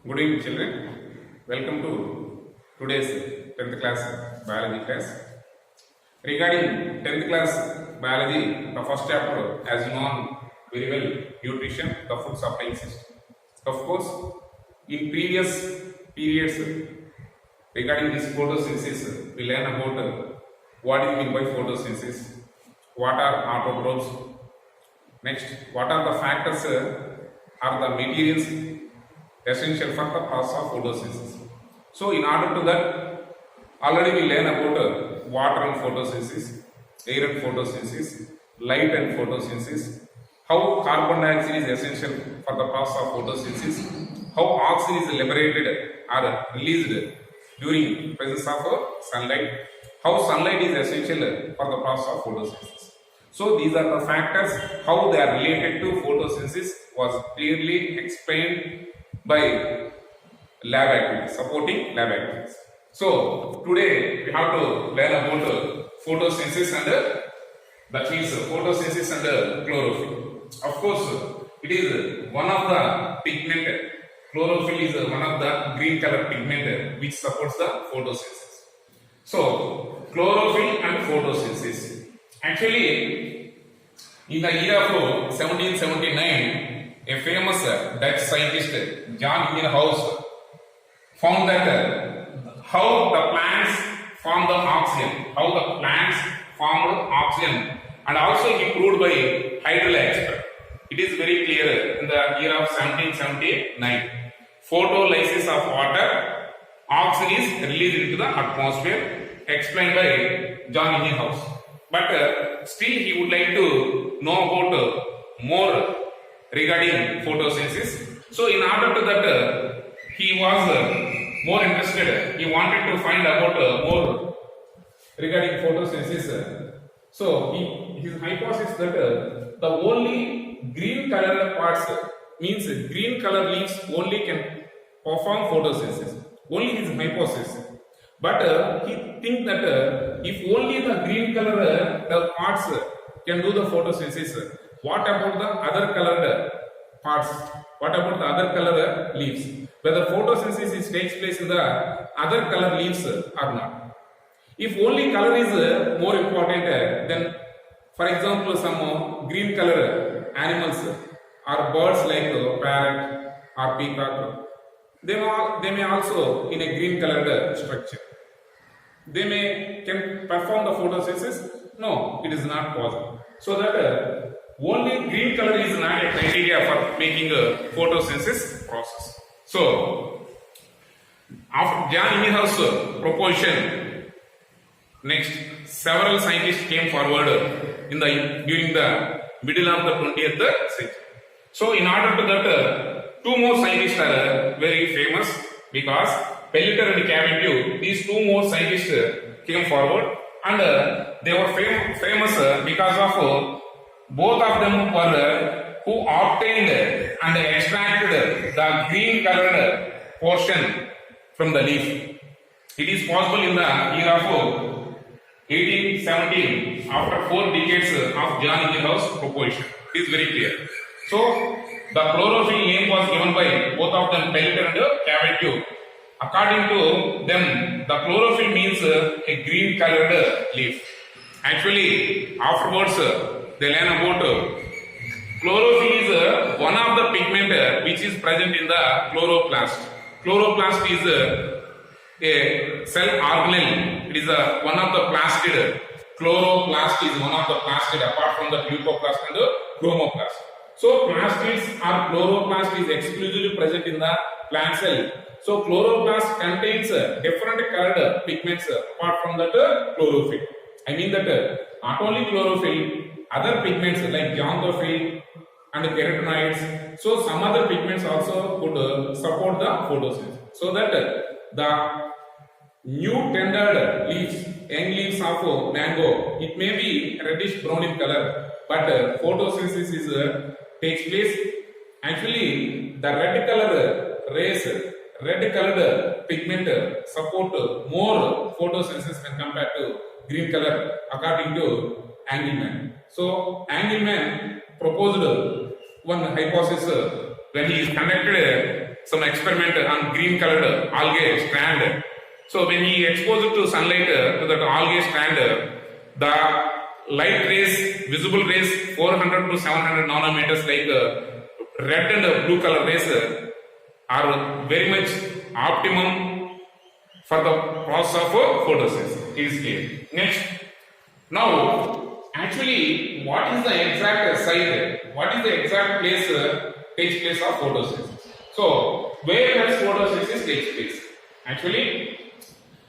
Good evening, children. Welcome to today's 10th class biology class. Regarding 10th class biology, the first chapter, as you know very well, nutrition, the food supply system. Of course, in previous periods, regarding this photosynthesis, we learn about what is meant by photosynthesis, what are autotrophs, next, what are the factors are the materials essential for the process of photosynthesis. So, in order to that, already we learn about water and photosynthesis, air and photosynthesis, light and photosynthesis, how carbon dioxide is essential for the process of photosynthesis, how oxygen is liberated or released during presence of sunlight, how sunlight is essential for the process of photosynthesis. So these are the factors, how they are related to photosynthesis was clearly explained by lab activities, supporting lab activities. So today we have to learn about photosynthesis and that means photosynthesis and chlorophyll. Of course, it is one of the pigment. Chlorophyll is one of the green color pigment which supports the photosynthesis. So chlorophyll and photosynthesis. Actually, in the year of 1779, a famous Dutch scientist, Janardhan, found that how the plants form the oxygen, and also he proved by hydraulic experiment. It is very clear in the year of 1779. Photolysis of water, oxygen is released into the atmosphere, explained by Janardhan. But still he would like to know about more regarding photosynthesis. So in order to that, he was more interested. He wanted to find about more regarding photosynthesis. So his hypothesis that the only green color parts means green color leaves only can perform photosynthesis. Only his hypothesis. But he thinks that if only the green color parts can do the photosynthesis, what about the other colored parts? What about the other color leaves? Whether photosynthesis takes place in the other color leaves or not. If only color is more important, then for example some green color animals or birds like parrot or peacock, they may also in a green colored structure. They can perform the photosynthesis? No, it is not possible. So that only green color is not a criteria for making a photosynthesis process. So, after Janardhan's proposition, next several scientists came forward during the middle of the 20th century. So, in order to that, two more scientists are very famous because Pellitter and Cavendish, these two more scientists came forward and they were famous because of both of them were who obtained and extracted the green colored portion from the leaf. It is possible in the year of 1817 after 4 decades of Janardhan's proposition. It is very clear. So the chlorophyll name was given by both of them, Pellitter and Cavendish. According to them, the chlorophyll means a green colored leaf. Actually, afterwards, they learn about chlorophyll is one of the pigment which is present in the chloroplast. Chloroplast is a cell organelle. It is one of the plastid. Chloroplast is one of the plastid apart from the leucoplast and the chromoplast. So, plastids or chloroplast is exclusively present in the plant cell. So, chloroplast contains different colored pigments apart from that chlorophyll. I mean that not only chlorophyll, other pigments like xanthophyll and carotenoids. So, some other pigments also could support the photosynthesis. So that the new tendered leaves, young leaves of mango, it may be reddish brown in color, but photosynthesis takes place. Actually, the red color rays, red colored pigment support more photosynthesis when compared to green color according to Engelmann. So Engelmann proposed one hypothesis when he conducted some experiment on green colored algae strand. So when he exposed it to sunlight to that algae strand, the light rays, visible rays 400 to 700 nanometers like red and blue color rays are very much optimum for the process of photosynthesis. It is clear. Next, now actually what is the exact site, what is the exact place takes place of photosynthesis? So where does photosynthesis takes place? Actually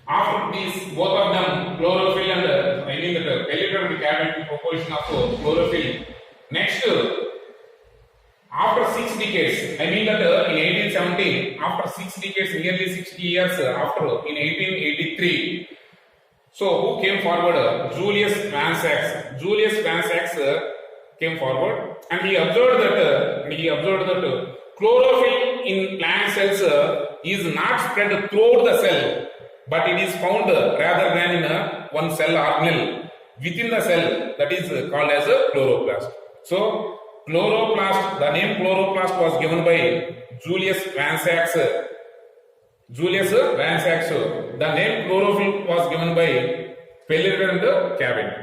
after these both of them chlorophyll and I mean the pellucid and cavity proportion of chlorophyll. Next after 6 decades, I mean that in 1870, after 6 decades, nearly 60 years after, in 1883, so who came forward? Julius Van Sachs. Julius Van Sachs came forward and he observed that chlorophyll in plant cells is not spread throughout the cell, but it is found rather than in one cell organelle within the cell, that is called as a chloroplast. So chloroplast, the name chloroplast was given by Julius Van Sachs. The name chlorophyll was given by pellucid and cavity.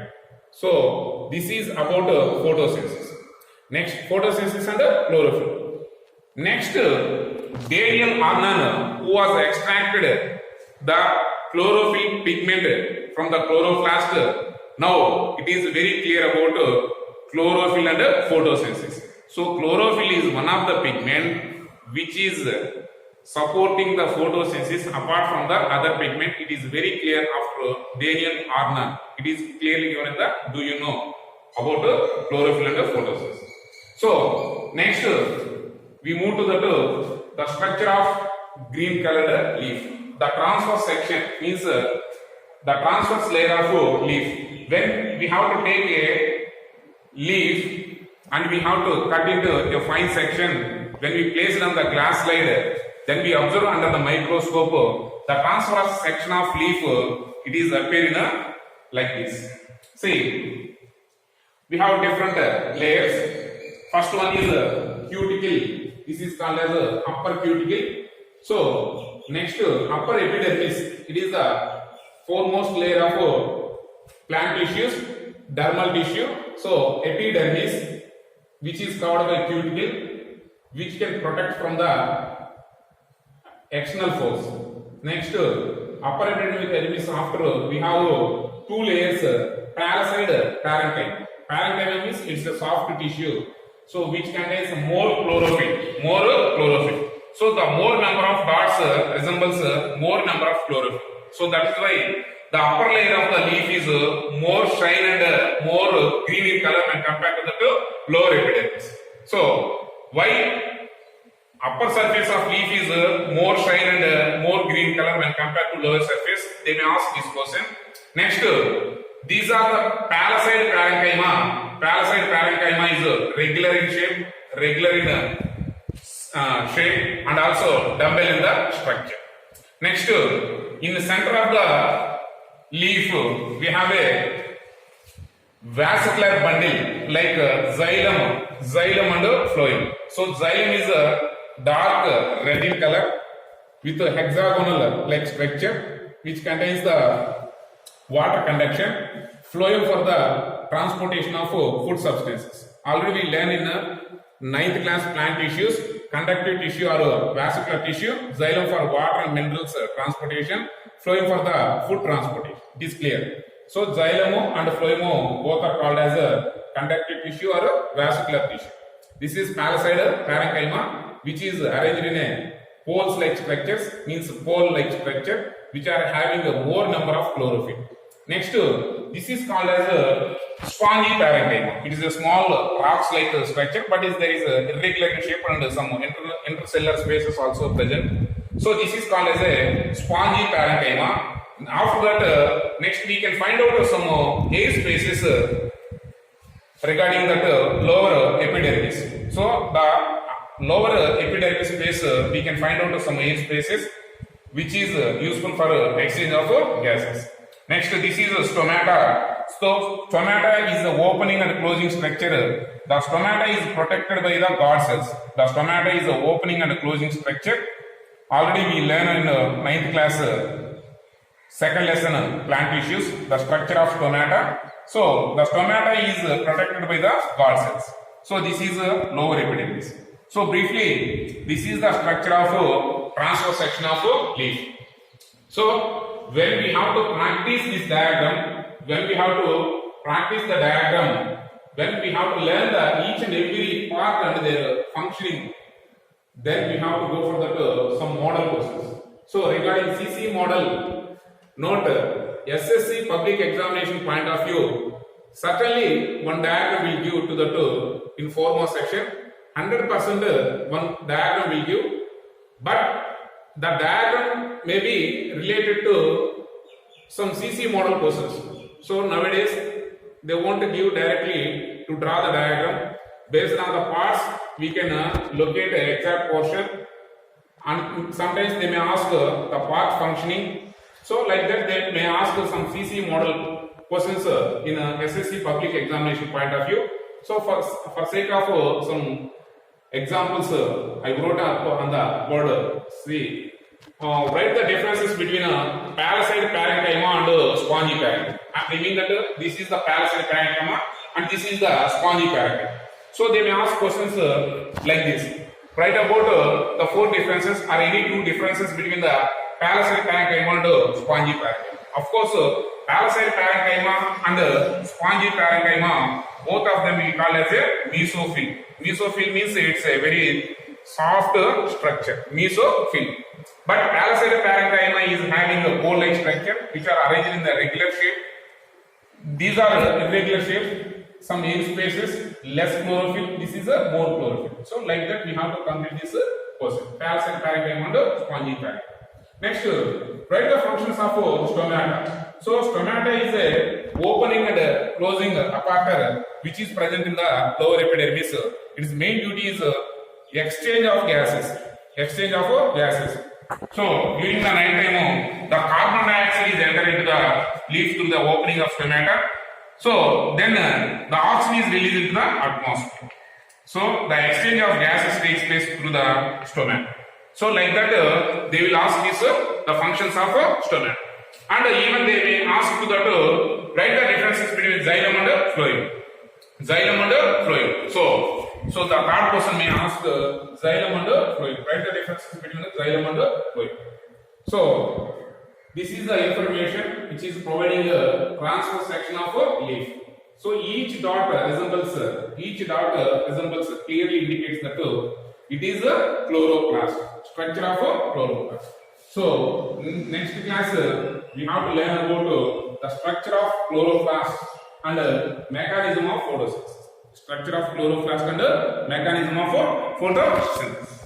So this is about photosynthesis. Next, photosynthesis and chlorophyll. Next, Daniel Arnan, who was extracted the chlorophyll pigment from the chloroplast. Now it is very clear about chlorophyll and photosynthesis. So chlorophyll is one of the pigment which is supporting the photosynthesis apart from the other pigment. It is very clear after Daniel Arnan. It is clearly given in the do you know about chlorophyll and photosynthesis. So next we move to the structure of green colored leaf. The transverse section means the transverse layer of leaf. When we have to take a leaf and we have to cut into a fine section, when we place it on the glass slide, then we observe under the microscope the transverse section of leaf, it is appearing like this. See, we have different layers. First one is cuticle. This is called as upper cuticle. So next upper epidermis. It is the foremost layer of plant tissues, dermal tissue. So epidermis, which is covered by cuticle, which can protect from the external force. Next upper epidermis, after we have two layers, parasite parenchyma. Parenchyma means it's a soft tissue, so which contains more chlorophyll. So the more number of dots resembles more number of chlorophyll. So that is why the upper layer of the leaf is more shine and more green in color when compared to the lower epidermis. So why upper surface of leaf is more shine and more green color when compared to lower surface? They may ask this question. Next, these are the parasite parenchyma. Parasite parenchyma is regular in shape, regular in shape, and also dumbbell in the structure. Next, in the center of the leaf, we have a vascular bundle like xylem and phloem. So xylem is a dark red in color with a hexagonal like structure which contains the water conduction. Phloem for the transportation of food substances. Already we learned in 9th class plant tissues, conductive tissue or vascular tissue, xylem for water and minerals transportation, phloem for the food transportation. It is clear. So xylem and phloem both are called as a conductive tissue or vascular tissue. This is parasite parenchyma, which is arranged in a poles like structures, means pole like structure, which are having a more number of chlorophyll. Next, this is called as a spongy parenchyma. It is a small rocks-like structure, but there is a irregular in shape and some intercellular spaces also present. So this is called as a spongy parenchyma. After that, next we can find out some air spaces regarding that lower epidermis. So the lower epidermis space, we can find out some air spaces which is useful for exchange of gases. Next, this is a stomata. So stomata is the opening and closing structure the stomata is protected by the guard cells. The stomata is an opening and closing structure. Already we learned in 9th class, second lesson, plant tissues, the structure of stomata. So the stomata is protected by the guard cells. So this is a lower epidermis. So briefly, this is the structure of transverse section of leaf. So when we have to practice this diagram, when we have to practice the diagram, when we have to learn the each and every part and their functioning, then we have to go for that some model courses. So regarding CC model, note SSC public examination point of view, certainly one diagram will give to the in foremost section, 100% one diagram will give, but the diagram may be related to some CC model courses. So nowadays they want to give directly to draw the diagram. Based on the parts, we can locate an exact portion, and sometimes they may ask the part functioning. So like that they may ask some CC model questions in a SSC public examination point of view. So for sake of some examples, I wrote up on the board. See, write the differences between a parasite parenchyma and spongy parenchyma. I mean that this is the parasite parenchyma and this is the spongy parenchyma. So they may ask questions like this. Write about the 4 differences or any 2 differences between the parasite parenchyma and spongy parenchyma. Of course, parasite parenchyma and spongy parenchyma, both of them we call as a mesophyll. Mesophyll means it's a very soft structure, mesophyll. But parasite parenchyma is having a bowl-like structure which are arranged in the regular shape. These are irregular shapes, some air spaces, less chlorophyll. This is a more chlorophyll. So like that we have to complete this person. Parasite parenchyma and spongy parenchyma. Next, write the functions of stomata. So stomata is a opening and closing apparatus which is present in the lower epidermis. Its main duty is exchange of gases. Exchange of gases. So during the night time, the carbon dioxide is entered into the leaf through the opening of stomata. So then the oxygen is released into the atmosphere. So the exchange of gases takes place through the stomata. So like that they will ask this the functions of stomata. And even they may ask to that write the differences between xylem and phloem. Xylem and phloem. So the third person may ask xylem and phloem. Write the differences between the xylem and phloem. So this is the information which is providing a transverse section of a leaf. So each dot resembles clearly indicates that it is a chloroplast, structure of a chloroplast. So next class we have to learn about the structure of chloroplast and mechanism of photosynthesis. Structure of chloroplast and mechanism of photosynthesis.